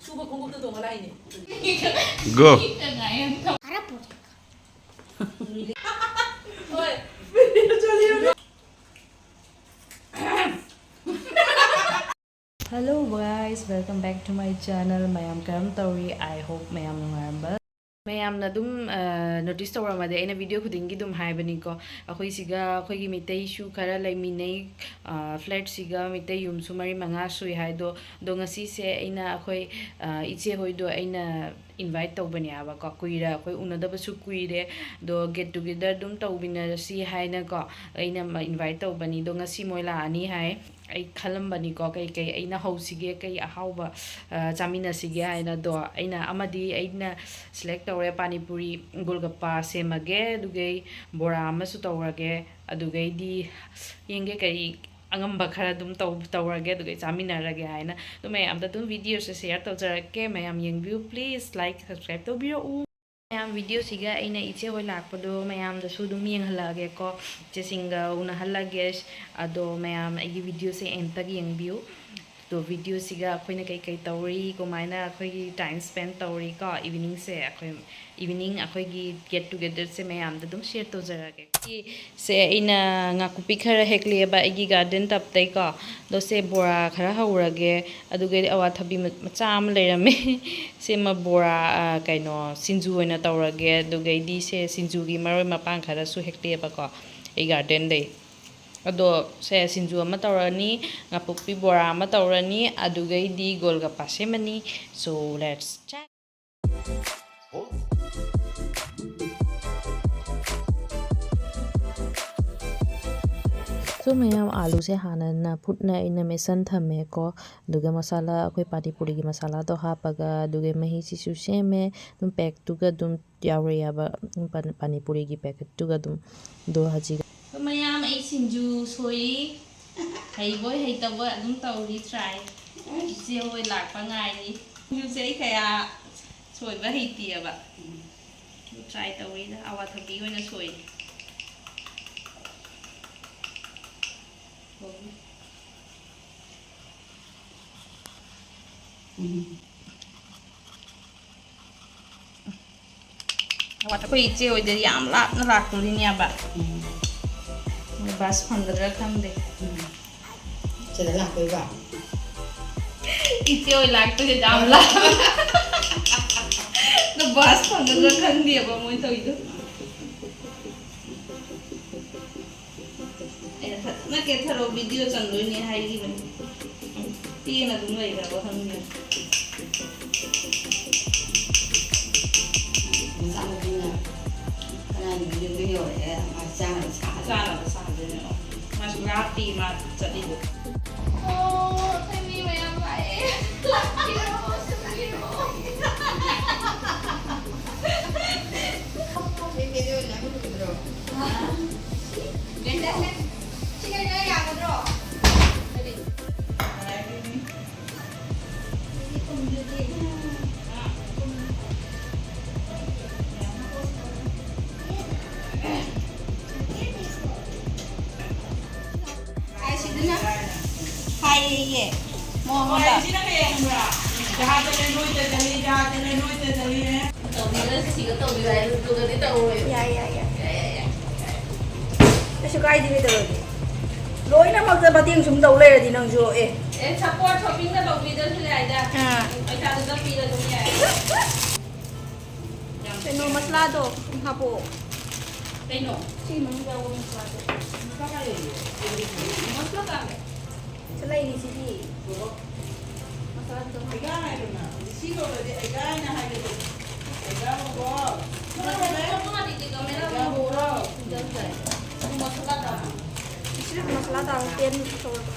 수박 공급도 동아라이네. Go. Hello guys, welcome back to my channel. Mayam karam tauri. I hope mayam nungaramba. mayamna dum notice tawramade aina video khudingi dum haibani ko akhoi siga akhoi gi mitei shu khara laiminei flat siga mitei yum sumari manga sui haido do ngasi se aina akhoi iche hoido aina invite tawbani aba ko kuira akhoi unadaba su kuire do get together dum tawbina si haina ko aina invite tawbani do ngasi moila ani hai ai khalambani ko kai kai aina housige kai ahauba chamina sige aina do aina amadi aina select tawre pani puri golgappa semage dugay bora amasu tawrage adugay di yenge kai angamba khara dum tawrage dugay chaminarage haina to may amda dum video se share tawjarake mayam yengview please like subscribe to biro mayam video siga aina iche hoi lakpado mayam da su dum yenghalage ko che singa una halage ado mayam agi video se entag yengview तो video सिगा अखोइना कई कई तौरी कोमाइना अखोइगी time spend तौरी को evening से अखोइ evening अखोइगी get together से मैं आमदा दुम share तौजरागे से इना ngakupi khara hekleba igi garden taptai ko do se bora khara haurage aduge awa thabi macha am leirame se ma bora kaino sinju oina taurage aduge di se sinju gi maroi mapang khara su hekleba ko ei garden dei ado se sinju ama taurani ngapupi bora ama taurani adugai di golgappa semani so let's check so mayam alu se hanana phutna ina mesan thame ko duga masala akhoi pani puri gi masala to hapaga duga mahi si su seme dum pack tuga dum yaure yaba pani puri gi packet tuga dum do haji mayam ai sinju soi hay boy hay tawa dum tauri try je hoi lakpa ngai ni sinju sei kaya soi ba hay tia ba try tawi da awa thabi hoina soi awa ta ko iche hoi de yam lap na lak tu ni ba bus phangdra khamde Chela la koi ba. iche hoi lak tu je jam la no bus phangdra khandi ba moi to ido na ke tharo video chandu ni hai gi ban ti na dum lai ba ba khang ni Sang ni na. Kana ni video ya ma sa na sa. sa na sa de no mas grati ma chali do oh temi me am lai lakiro sakiro Video na ko bro. ganda se chicken na ya ko bro ye mo mo da Sina kaya ang bra. Jahat na noy te dali jahat na noy te dali ne. tàu đi lên xí cái tàu đi lại từ từ đến tàu rồi Kasi kaya din ito rin. Loy na magsabating sumdaw lera din ang jo eh. support shopping na tàu đi đến thế này ra ai ta được pi là đúng vậy Pero mas lado, ang hapo. đây nổ Sino ang gawin mas lado? mất mất à Sa lain ni Sidi. Mas lado. Aga na ito na. Sino ba di aga na ha ito. Aga mo go. không có đi thì camera Aga mo ro. dân vậy không có sắp đặt Sino mas lado ang tiyan sa wala.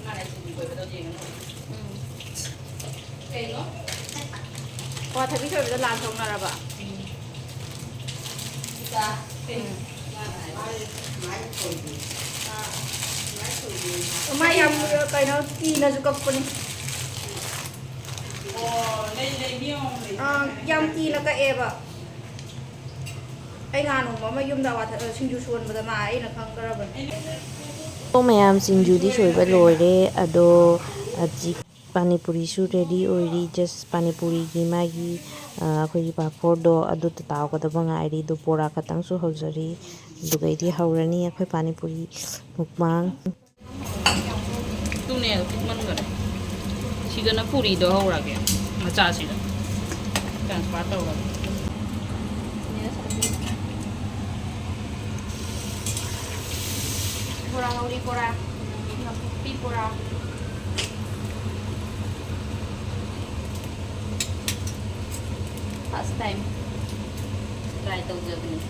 này thì quay vào gì nữa cái nó O, tabi siya ito lansong na ba? ra cái Mai koi di. Mai koi di. Umayam kayo na kinasukap ko ni. Oh, lấy miếng. Yam ki na ka eba. ꯑꯩ ꯉꯍꯥꯟ ꯅꯣꯡꯃ ꯑꯃ ꯌꯨꯝꯗ ꯁꯤꯡꯖꯨ ꯁꯨꯍꯟꯕꯗ ꯃꯥ ꯑꯩꯅ ꯈꯪꯈ꯭ꯔꯕꯅꯤ ꯃꯌꯥꯝ ꯁꯤꯡꯖꯨꯗꯤ ꯁꯣꯏꯕ ꯂꯣꯏꯔꯦ ꯑꯗꯣ ꯍꯧꯖꯤꯛ ꯄꯥꯅꯤꯄꯨꯔꯤꯁꯨ ꯔꯦꯗꯤ ꯑꯣꯏꯔꯤ ꯖꯁ ꯄꯥꯅꯤꯄꯨꯔꯤꯒꯤ ꯃꯥꯒꯤ ꯑꯩꯈꯣꯏꯒꯤ ꯄꯥꯐꯣꯔꯗꯣ ꯑꯗꯨꯗ ꯇꯥꯎꯒꯗꯕ ꯉꯥꯏꯔꯤ ꯑꯗꯨ ꯕꯣꯔꯥ ꯈꯛꯇꯪꯁꯨ ꯍꯧꯖꯔꯤ ꯑꯗꯨꯒꯩꯗꯤ ꯍꯧꯔꯅꯤ ꯑꯩꯈꯣꯏ ꯄꯥꯅꯤꯄꯨꯔꯤ ꯃꯨꯛꯕꯥꯡ ꯇꯨꯅꯦ ꯄꯤꯛꯃꯟꯈꯔꯦ ꯁꯤꯗꯅ ꯄꯨꯔꯤꯗꯣ ꯍꯧꯔꯒꯦ ꯃꯆꯥꯁꯤꯗ ꯇ꯭ꯔꯥꯟꯁꯐꯔ ꯇꯧꯔꯒꯦ 보라 우리 보라 삐 보라 first time try tꯧꯖꯕꯅꯤ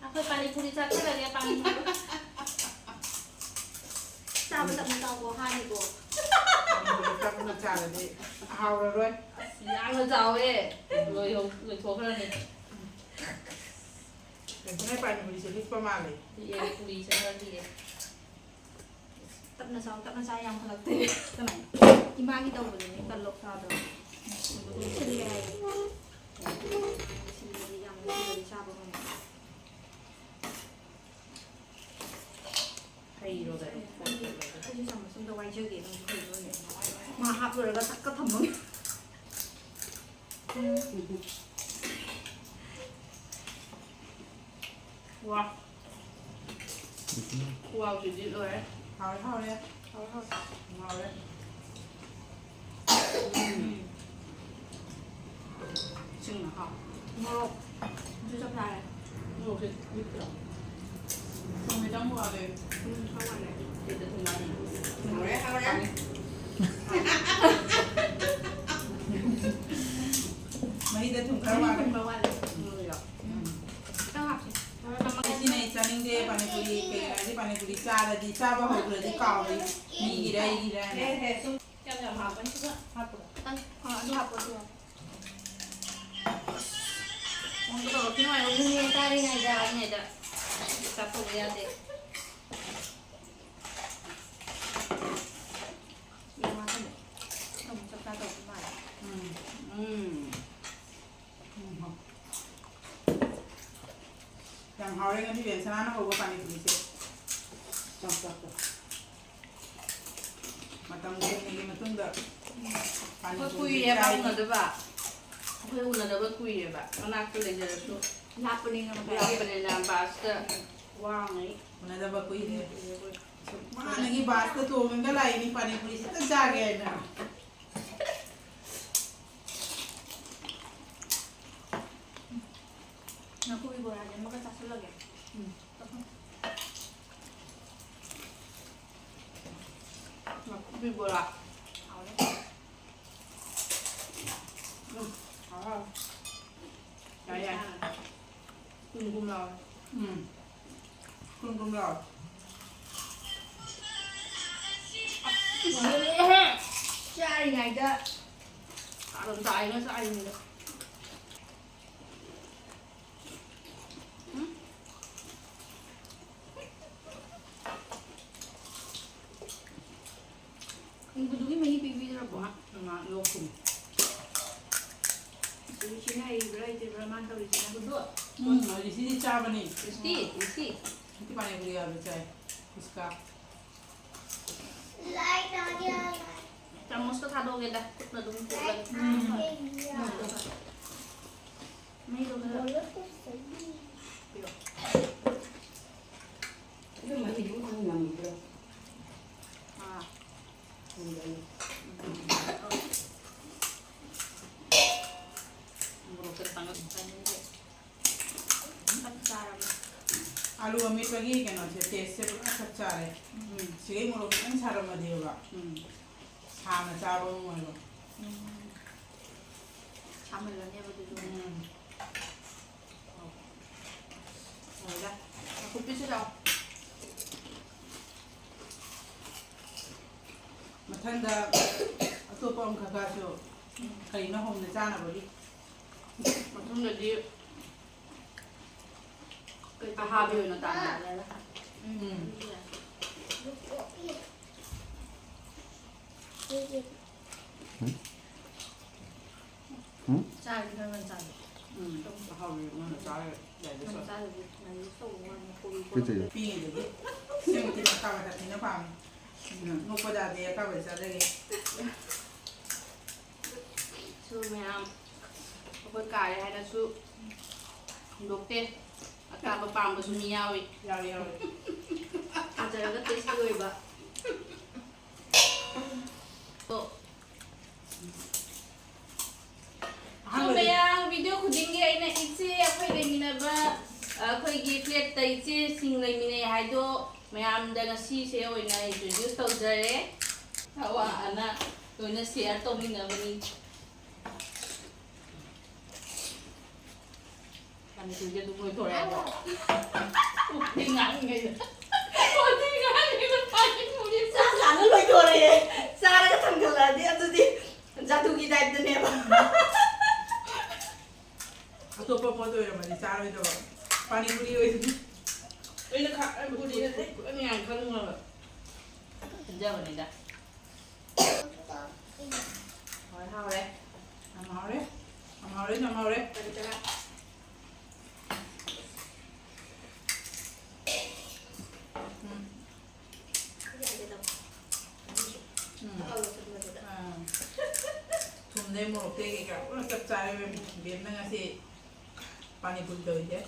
ꯑꯩꯈꯣꯏ ꯄꯥꯅꯤꯄꯨꯔꯤ ꯆꯠꯊꯔꯒꯦ ꯄꯥꯅꯤꯄꯨꯔꯤ ꯆꯥꯕ ꯇꯞꯅ ꯆꯥꯎꯀꯣ ꯍꯥꯟꯅꯤꯀꯣ ꯇꯞꯅ ꯆꯥꯔꯗꯤ ꯍꯥꯎꯔꯔꯣꯏ ꯌꯥꯝꯅ ꯆꯥꯎꯋꯦ ꯂꯣꯏꯊꯣꯛꯈ꯭ꯔꯅꯤ ꯀꯩꯅꯣ ꯄꯥꯅꯤꯄꯨꯔꯤꯁꯦ ꯂꯤꯛꯄ ꯃꯥꯜꯂꯦ ꯄꯨꯔꯤ ꯆꯠꯍꯜꯂꯤꯌꯦ ꯇꯞꯅ ꯆꯥ ꯌꯥꯝ ꯍꯜꯂꯛꯇꯦ ꯀꯃꯥꯏꯅ ꯏꯃꯥꯒꯤ ꯇꯧꯕꯗꯨꯅꯦ ꯀꯜꯂꯣ ꯆꯥꯗꯕ ꯁꯤꯜꯂꯦ ꯍꯥꯏꯌꯦ ꯁꯤꯜꯂꯗꯤ ꯌꯥꯝ ꯁꯤꯜꯂꯗꯤ ꯆꯥꯕ ꯉꯝꯃꯦ ꯍꯩꯔꯣꯗꯅ ꯑꯩꯁꯨ ꯆꯥꯃꯁ ꯑꯝꯇ ꯋꯥꯏꯖꯒꯦ ꯅꯪꯁꯨ ꯍꯩꯔꯣꯏꯅꯦ ꯃꯥ ꯍꯥꯞꯂꯨꯔꯒ ꯊꯛꯀ ꯊꯝꯃꯒꯦ 와 우와우지지 왜? 하울해 하울해 하울해 지금 하 뭐 진짜 잘해 뭐 이렇게 밑으로 정말 장부하네 사과네 이제 동안이 하울해 하울해 mấy đứa thùng khá qua 뭐야 cái này cho nên đây panipuri cái này panipuri cha bao hộp rồi đi cào đi đi gì đây này 짬짬 하고 싶어? 하고 아니 하고 오늘도 필요해 오늘 딸이나 아니다 잡고 해야 돼 이만하네 너무 적다도 없구만 làm hào lên cái biển sang nó hộp cái panipuri chứ chọc chọc chọc mà tầm cái này mà tung được kuiye ba unada ba akwai unada ba kuiye ba ana kula da su 나쁘니는 ya bane na basta wangai una da ba koi de ma nagi baat to to menga lai ni panipuri se ta ja gaya na 나 고기 보라 내 먹을 다 쓸러게 kubi bola ya ya kum lao kum rồi 짜리 나이다 다른 다이가 쌓입니다 이거 누구 많이 비비더라고 나 요금 우리 지나 이브라이트 브라만 우리 지나 그거 ở đi cha bên này 이sti cái panipuri ở bên trái उसका चामच तो था दोगे दा कुछ तुम कुछ लग नहीं तो 이거 많이 이거 많이 그래. อ่า 근데 บุรุษเป็นตังค์ไปนี่เลย ปัญจาระ आलू अमीर लगी के ना टेस्ट से पूरा कच्चा है सीधे मुझे कितना सारा मज़े होगा हाँ ना चावल मुझे ทำเหมือนแล้วเนี่ยมาดู เอาละคุณพี่ช่วยเรา मथंदा अतोपा हम खा जो कहीं ना हम ने जाना बोली มันต้องเดือดดีอาหารอยู่ในต่างกันเลยนะคะ ใช่ที่มันจันทร์ อาหารอยู่ในต่างใหญ่ที่สุ มั ด นจันทร์ในส่งมันคุย 그치? पी ले दी सेम की का बता थी ना पाम नो पदा दे का बता दे สู้ไหมครับเขาไปกายให้นะสู้ดูเต้อาการประปามกับสุนียาวอีก यार यार อาจจะแล้วก็เทสด้วยบะ โต हाँ So mayang video khudingi aina ichi akhoi leimina ba akhoi gi plate ta ichi sing leimina haido mayam da ngasi se oina introduce tawjare hawa ana oina share tawmina bani kan tu je du moi thore ba tingang ngai tingang ni ba pa ni muri sa สารนั่นเลยตัวเลยสารก็ทำกันแล้วเนี่ยจะดิจะถูกกี่ได้ตัวเนี่ย अतोपा पदो है मज़े चार में तो पानी पूरी हुई थी oina kha budi ni ang kan ma ja bani da hỏi hao đấy हमारे ไปดูกัน तुमने मोटे के क्या वो सब चाय में बेचने का से पानी पूरी दो है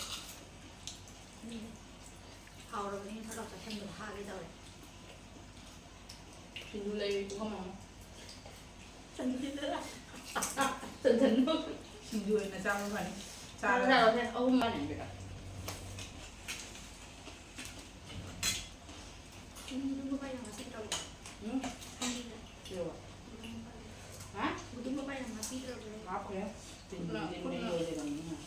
เอาเราเนี่ยถ้าเราจะทำเป็นท่าได้เท่าไหร่ thì du lịch cũng không mong ฉันคิดเลย tình tình luôn Sindhu है ना चावल पानी sao चावल sao thế ông mà này vậy ฉันดูไปอย่างนั้นที่เรา ừ ทำดีเลย nhiều à hả ดูไปอย่างนั้นที่เราเลย áp kìa tình tình đây rồi thì còn nữa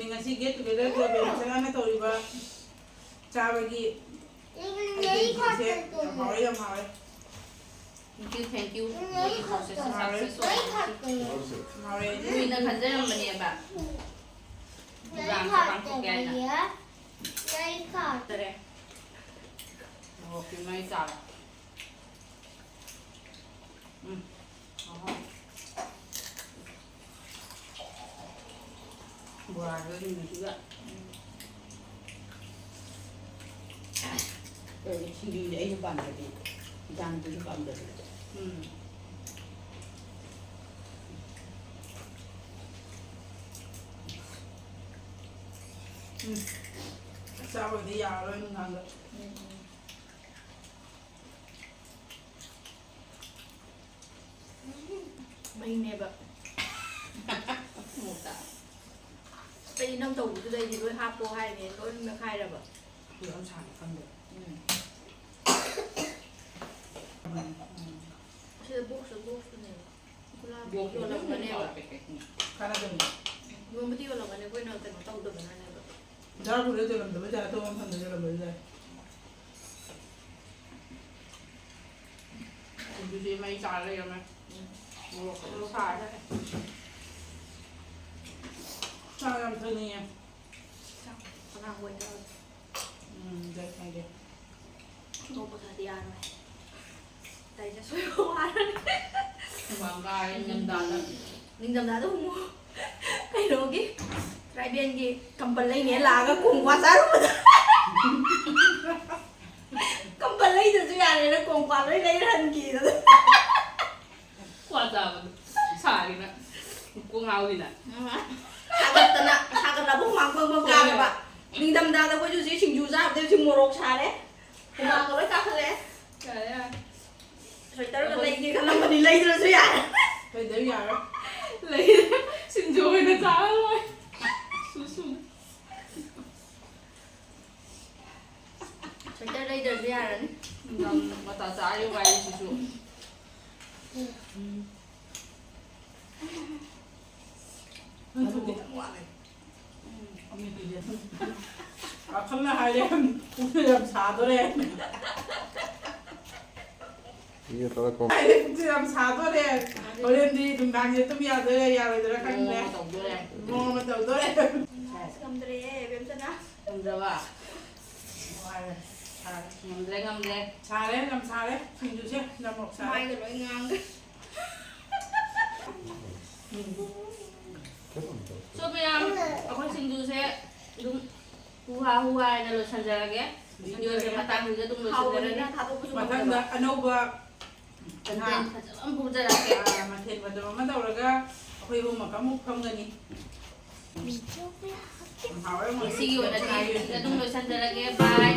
Dengan si get together tu biasa kan tu riba चावल की हमारे हमारे thank you very process successful हमारे vì nó thành ra mình nè bạn làm cho bạn phục cái này đây một cái máy xào bùa rồi mình chứ ạ 여기 지금 애기 반대리 장들이 반대리 चावल दी यार इन नंग ไม่เนี่ยแบบ một tạ ไปน้ำตู่จะได้ดีด้วยภาพโปรให้เนี่ยก็ไม่ใครแบบ คือเอาฉากกันเลย ชื่อบุ๊กเนี่ยกูลา buông ตัวเรา cái เนี่ย này แบบ cái cái ข้าน่าจะมี รวมไปที่เราเนี่ยก็นอนแต่เราต้องดูแบบนั้นเลยแบบ จ้าพูดเรื่องเดิมแต่จ้าตัวมันทำเรื่องเดิมเลย ดูสิไม่จ่ายเลยยังไงเราขายได้ ชอบทำเรื่องนี้ พลังวันเรา ได้ใครเดียว โตปกติอะไรแต่จะช่วยว่า quảng cáo nhân đàn đó nhưng dầm giá tôi không mua cái đồ kia trái biên kia cầm bẩn lấy nghĩa là cái cùng quá giá luôn cầm bẩn lấy từ chỗ nhà này nó cùng quá lấy thân kỳ rồi quá giờ mà xài gì nè cô ngao gì nè hai ꯁꯥꯒꯠꯂꯕ ꯍꯨꯃꯥꯡ ꯄꯪ ꯀꯥꯔꯦꯕ ꯅꯤꯡꯊꯝꯊꯥꯗ ꯑꯩꯈꯣꯏꯁꯨ ꯁꯤ ꯁꯤꯡꯖꯨ ꯆꯥꯕꯗ ꯁꯤ ꯃꯣꯔꯣꯛ ꯁꯥꯔꯦ ꯍꯨꯃꯥꯡꯒ ꯂꯣꯏ ꯀꯥꯈꯠꯂꯛꯑꯦ ꯌꯥꯔꯦ ꯌꯥꯔꯦ ꯁ꯭ꯋꯦꯇꯔꯒ ꯂꯩꯒꯦ ꯈꯜꯂꯝꯕꯅꯤ ꯂꯩꯗ꯭ꯔꯁꯨ ꯌꯥꯔꯦ ꯀꯩꯗꯧ ꯌꯥꯔꯣꯏ ꯂꯩ ꯁꯤꯡꯖꯨ ꯑꯣꯏꯅ ꯆꯥꯔ ꯂꯣꯏ ꯁꯨꯁꯨ ꯁ꯭ꯋꯦꯇꯔ ꯂꯩꯗ꯭ꯔꯁꯨ ꯌꯥꯔꯅꯤ ꯃꯇꯥ ꯆꯥꯔꯤ ꯋꯥꯏꯁꯤꯁꯨ ꯑꯗꯨꯗꯤ ꯌꯥꯝ ꯋꯥꯠꯂꯦ ꯋꯥꯈꯜꯅ ꯍꯥꯏꯔꯦ ꯄꯨꯛꯁꯦ ꯌꯥꯝ ꯁꯥꯗꯣꯔꯦ 이게 따라고 ꯍꯥꯏꯔꯦ ꯄꯨꯛꯁꯦ ꯌꯥꯝ ꯁꯥꯗꯣꯔꯦ ꯍꯣꯔꯦꯟꯗꯤ ꯅꯨꯡꯗꯥꯡꯁꯦ ꯇꯨꯝ ꯌꯥꯗꯣꯏꯔꯥ ꯌꯥꯔꯣꯏꯗꯣꯏꯔꯥ ꯈꯪꯗ꯭ꯔꯦ ꯇꯧꯗꯣꯔꯦ ꯃꯑꯣꯡ ꯑꯃ ꯇꯧꯗꯣꯔꯦ ꯉꯝꯗ꯭ꯔꯦ ꯕꯦꯝꯁꯅꯥ ꯉꯝꯗ꯭ꯔꯕ ꯋꯥꯔꯦ ꯁꯥꯔꯦ ꯉꯝꯗ꯭ꯔꯦ ꯁꯥꯔꯦ ꯌꯥꯝ ꯁꯥꯔꯦ ꯁꯤꯡꯖꯨꯁꯦ ꯅꯃꯣꯛ ꯁꯥꯔꯦ ꯃꯥꯏꯒ ꯂꯣꯏ ꯉꯥꯡꯒ ꯁꯣ ꯃꯌꯥꯝ ꯑꯩꯈꯣꯏ ꯁꯤꯡꯖꯨꯁꯦ ꯑꯗꯨꯝ ꯍꯨꯍꯥ ꯍꯥꯏꯅ ꯂꯣꯏꯁꯤꯟꯖꯔꯒꯦ ꯚꯤꯗꯤꯑꯣꯁꯦ ꯃꯇꯥꯡꯁꯤꯗ ꯑꯗꯨꯝ ꯂꯣꯏꯁꯤꯟꯖꯔꯒꯦ ꯊꯥꯗꯣꯛꯄꯁꯨ ꯃꯊꯪꯗ ꯑꯅꯧꯕ ꯀꯟꯇꯦꯟ ꯐꯖꯕ ꯑꯃ ꯄꯨꯖꯔꯛꯀꯦ ꯃꯊꯦꯜ ꯐꯖꯕ ꯑꯃ ꯇꯧꯔꯒ ꯑꯩꯈꯣꯏ ꯑꯍꯨꯝꯃꯛ ꯑꯃꯨꯛ ꯐꯝꯒꯅꯤ ꯌꯥꯝ ꯍꯥꯎꯔꯦ ꯉꯁꯤꯒꯤ ꯑꯣꯏꯅꯗꯤ ꯁꯤꯗ ꯑꯗꯨꯝ ꯂꯣꯏꯁꯤꯟꯖꯔꯒꯦ ꯕꯥꯏ